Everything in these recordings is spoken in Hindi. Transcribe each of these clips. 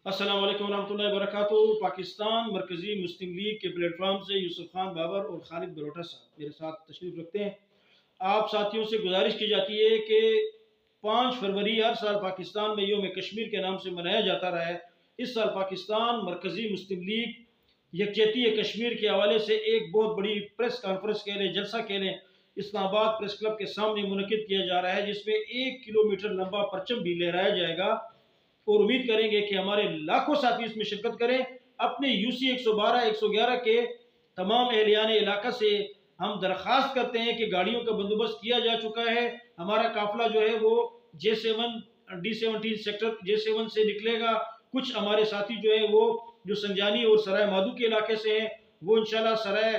अस्सलाम वालेकुम रहमतुल्लाहि व बरकातुहू। पाकिस्तान मरकज़ी मुस्लिम लीग के प्लेटफॉर्म से यूसुफ खान बाबर और खालिद बरोटा साहब मेरे साथ तशरीफ़ रखते हैं। आप साथियों से गुजारिश की जाती है कि 5 फरवरी हर साल पाकिस्तान में योम कश्मीर के नाम से मनाया जाता रहा है। इस साल पाकिस्तान मरकज़ी मुस्लिम लीग यकजहती कश्मीर के हवाले से एक बहुत बड़ी प्रेस कॉन्फ्रेंस के लिए जलसा के लिए इस्लामाबाद प्रेस क्लब के सामने मुनक़िद किया जा रहा है, जिसमें 1 किलोमीटर लंबा परचम भी लहराया जाएगा और उम्मीद करेंगे कि हमारे लाखों साथी इसमें शिरकत करें। अपने यूसी 112 111 के तमाम एहलियान इलाका से हम दरख्वास्त करते हैं कि गाड़ियों का बंदोबस्त किया जा चुका है। हमारा काफिला जो है वो J7 D17 सेक्टर J7 से निकलेगा। कुछ हमारे साथी जो है वो जो संजानी और सराय माधू के इलाके से हैं वो इंशाल्लाह सराय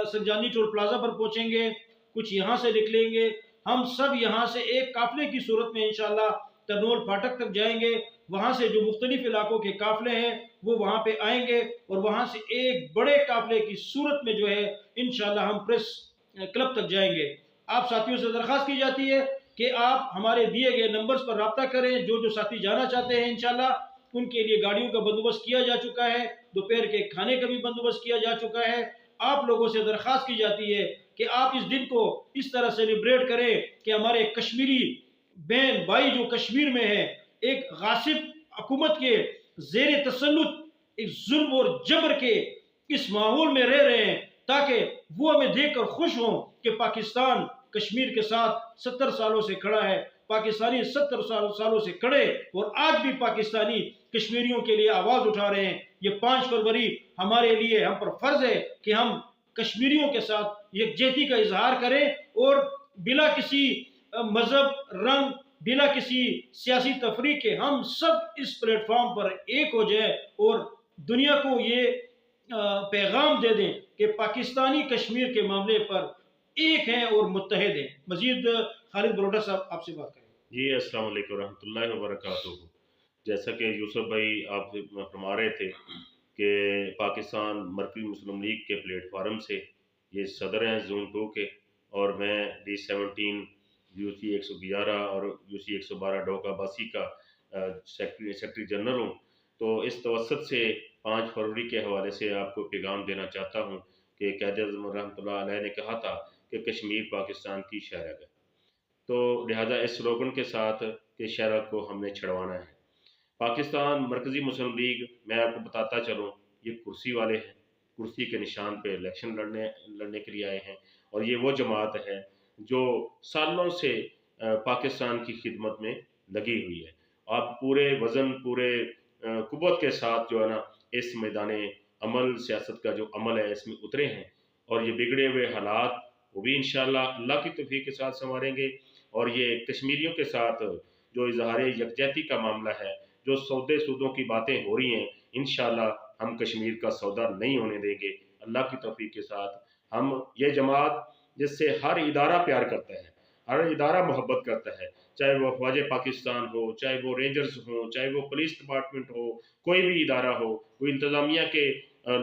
संजानी टोल प्लाजा पर पहुंचेंगे, कुछ यहाँ से निकलेंगे। हम सब यहाँ से एक काफिले की सूरत में इंशाल्लाह तनोल फाटक तक जाएंगे। वहां से जो मुख्तलिफ इलाकों के काफिले हैं वो वहां पे आएंगे और वहां से एक बड़े काफिले की सूरत में जो है इंशाल्लाह हम प्रेस क्लब तक जाएंगे। आप साथियों से दरख्वास्त की जाती है कि आप हमारे दिए गए नंबर्स पर रब्ता करें। जो साथी जाना चाहते हैं इंशाल्लाह उनके लिए गाड़ियों का बंदोबस्त किया जा चुका है, दोपहर के खाने का भी बंदोबस्त किया जा चुका है। आप लोगों से दरख्वास्त की जाती है कि आप इस दिन को इस तरह सेलिब्रेट करें कि हमारे कश्मीरी बहन भाई जो कश्मीर में है एक गासिब हुकूमत के जेर तसल्लुत एक जुल्म और जबर के इस माहौल में रह रहे हैं, ताकि वो हमें देखकर खुश हों कि पाकिस्तान कश्मीर के साथ 70 सालों से खड़ा है। पाकिस्तानी 70 सालों से खड़े और आज भी पाकिस्तानी कश्मीरियों के लिए आवाज उठा रहे हैं। ये 5 फरवरी हमारे लिए हम पर फर्ज है कि हम कश्मीरियों के साथ यकजहती का इजहार करें और बिला किसी मजहब रंग बिना किसी सियासी तफरीक के हम सब इस प्लेटफॉर्म पर एक हो जाए और दुनिया को ये पैगाम दे दें कि पाकिस्तानी कश्मीर के मामले पर एक हैं और मुत्तहिद हैं। मजीद खालिद बरोटा साहब आपसे बात करें। जी, अस्सलाम वालेकुम रहमतुल्लाहि व बरकातुहू। जैसा कि यूसुफ भाई आप फरमा रहे थे कि पाकिस्तान मरकज़ी मुस्लिम लीग के प्लेटफार्म से ये सदर हैं ज़ोन 2 के, और मैं D17 यूसी 111 और यूसी 112 डोका बासी का सेक्रेटरी जनरल हूँ। तो इस तवसत से 5 फरवरी के हवाले से आपको पैगाम देना चाहता हूँ कि क़ायद-ए-आज़म रहमतुल्लाह अलैह ने कहा था कि कश्मीर पाकिस्तान की शहरग है। तो लिहाजा इस स्लोगन के साथ कि शहरग को हमने छुड़वाना है। पाकिस्तान मरकज़ी मुस्लिम लीग, मैं आपको बताता चलूँ, ये कुर्सी वाले हैं। कुर्सी के निशान पे इलेक्शन लड़ने के लिए आए हैं, और ये वो जमात है जो सालों से पाकिस्तान की खिदमत में लगी हुई है। आप पूरे वज़न, पूरे कुव्वत के साथ जो है ना इस मैदान अमल, सियासत का जो अमल है इसमें उतरे हैं, और ये बिगड़े हुए हालात वो भी इंशाअल्लाह अल्लाह की तौफ़ीक़ के साथ सँवारेंगे। और ये कश्मीरियों के साथ जो इज़हार यकजहती का मामला है, जो सौदे-सूदों की बातें हो रही हैं, इंशाअल्लाह हम कश्मीर का सौदा नहीं होने देंगे। अल्लाह की तौफ़ीक़ के साथ हम ये जमात जिससे हर इदारा प्यार करता है, हर इदारा मोहब्बत करता है, चाहे वो फ़ौज पाकिस्तान हो, चाहे वो रेंजर्स हों, चाहे वो पुलिस डिपार्टमेंट हो, कोई भी इदारा हो, कोई इंतज़ामिया के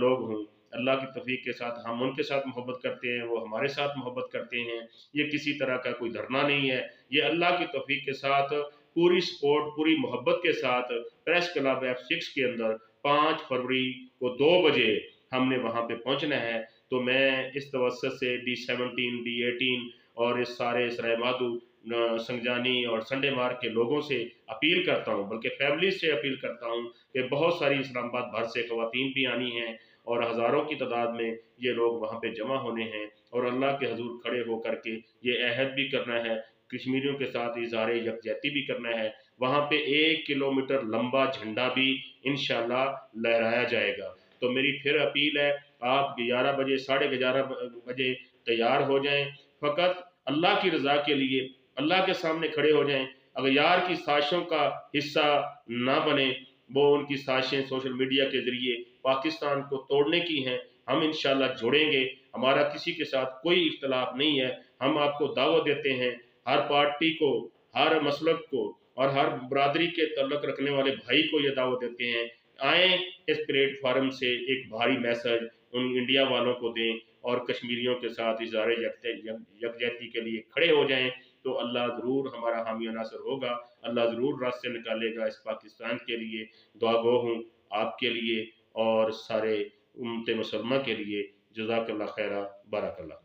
लोग हों, अल्लाह की तौफ़ीक़ के साथ हम उनके साथ मोहब्बत करते हैं, वो हमारे साथ मोहब्बत करते हैं। ये किसी तरह का कोई धरना नहीं है, ये अल्लाह की तौफ़ीक़ के साथ पूरी सपोर्ट, पूरी मोहब्बत के साथ प्रेस क्लब F6 के अंदर 5 फरवरी को 2 बजे हमने वहाँ पे पहुँचना है। तो मैं इस तवज्जुह से D17, D18 और इस सारे सराय माधू, संगजानी और संडे मार्ग के लोगों से अपील करता हूँ, बल्कि फैमिलीज़ से अपील करता हूँ कि बहुत सारी इस्लामाबाद भर से ख़वातीन भी आनी हैं, और हज़ारों की तादाद में ये लोग वहाँ पे जमा होने हैं, और अल्लाह के हज़ूर खड़े होकर के ये अहद भी करना है, कश्मीरियों के साथ इज़हार यकजहती भी करना है। वहाँ पे 1 किलोमीटर लंबा झंडा भी इंशाअल्लाह लहराया जाएगा। तो मेरी फिर अपील है, आप 11 बजे, साढ़े 11 बजे तैयार हो जाएँ, फ़कत अल्लाह की रज़ा के लिए अल्लाह के सामने खड़े हो जाएँ। अगर यार की साज़िशों का हिस्सा ना बने, वो उनकी साज़िशें सोशल मीडिया के ज़रिए पाकिस्तान को तोड़ने की हैं, हम इंशाअल्लाह जुड़ेंगे। हमारा किसी के साथ कोई इख्तिलाफ़ नहीं है। हम आपको दावत देते हैं, हर पार्टी को, हर मसलक को और हर बरादरी के तल्लुक़ रखने वाले भाई को ये दावत देते हैं, आएँ इस प्लेटफ़ॉर्म से एक भारी मैसेज उन इंडिया वालों को दें और कश्मीरियों के साथ इज़हार यकजहती के लिए खड़े हो जाएँ। तो अल्लाह ज़रूर हमारा हामी और नासिर होगा। अल्लाह ज़रूर रास्ते निकालेगा इस पाकिस्तान के लिए। दुआ गो हूँ आपके लिए और सारे उम्मत मुसलमा के लिए। जज़ाकल्लाह खैरा, बारकल्लाह।